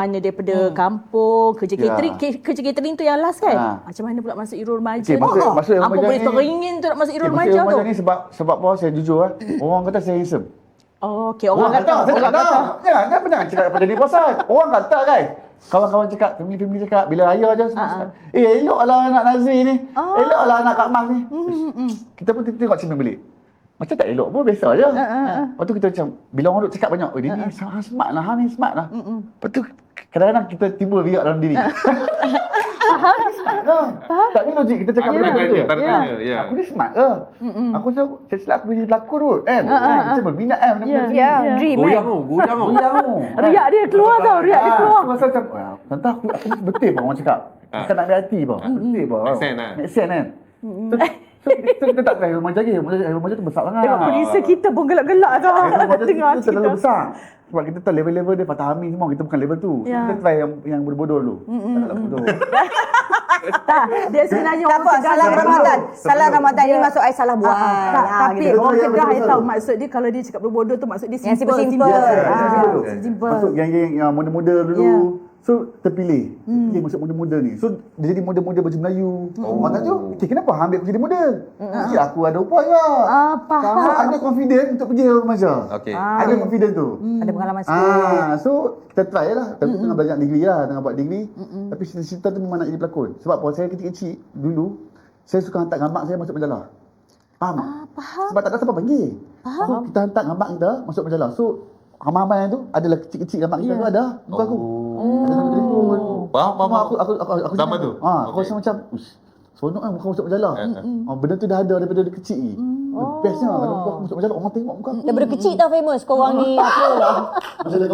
Mana daripada kampung, kerja catering, kerja catering tu yang last kan? Macam mana pula masuk Irul Remaja Okay, ni? masuk Irul Apa Remaja boleh ni- teringin tu nak masuk Irul Masuk Remaja Irul tu? Remaja ni sebab apa saya jujur orang kata saya handsome. Oh, okey. Orang kata. Jangan pernah cakap pada ni pasal. Orang kata kan. Kawan-kawan cakap, family cakap, bila raya je semua cakap, eloklah anak Nazri ni. Eloklah anak Kak Mas ni. Kita pun tengok cermin balik. Macam tak elok pun, biasa je. Lepas tu kita macam, bila orang duk cakap banyak, oh dia ni smart lah, ni smart lah. Lepas tu kadang-kadang kita timbul riak dalam diri. Tak ni logik kita cakap benda tu. Aku ni smart ke? Aku saya silap aku jadi pelakon kot kan. Macam berminat kan benda-benda ni. Dream Goyang tu. Riak dia keluar tau, riak dia keluar. Aku rasa macam, tentang aku betul pun orang cakap. Bukan nak ambil hati pun. Betul pun. Make sense lah. Make sense kan. So kita tak try rumah lagi. Rumah tu besar sangat. Tengok producer kita pun gelak-gelak tau. Rumah tu Tengah kita terlalu besar. Sebab kita tahu level-level dia Patah Amin semua. Kita bukan level tu. So kita try yang bodoh-bodoh dulu. Tak nak bodoh. Tak, dia sebenarnya Tak orang apa, cegah salah dia Ramadan. dulu. Salah Ramadan ni masuk I salah buat. Tapi gitu. orang cegah betul, dia betul. tahu maksud dia kalau dia cakap bodoh tu maksud dia Yang simple. simple-simple. Simple. Masuk yang muda-muda dulu. So terpilih. Terpilih masuk muda-muda ni. So dia jadi muda-muda baju Melayu. Orang tak tahu, kenapa ambil aku jadi muda? Aku ada upaya juga. Faham. So ada confident untuk pergi Irul Remaja. Okey. Ada confident tu. Ada pengalaman sikit. So kita try lah. Tapi tengah belajar degree lah, tengah buat degree. Tapi cita-cita tu memang nak jadi pelakon. Sebab apa? Saya kecil-kecil dulu, saya suka hantar gambar saya masuk majalah. Faham? Faham. Sebab tak ada siapa panggil. So kita hantar gambar kita masuk majalah. So ramai-ramai tu adalah kecil-kecil gambar kita tu ada muka aku. Ada nombor telefon. Faham. Aku Zaman tu? Aku rasa macam seronok kan muka masuk majalah. Benda tu dah ada daripada dia kecil ni. Bestnya kalau muka aku masuk majalah orang tengok muka aku. Daripada kecil dah famous korang ni. Apa lah. Majalah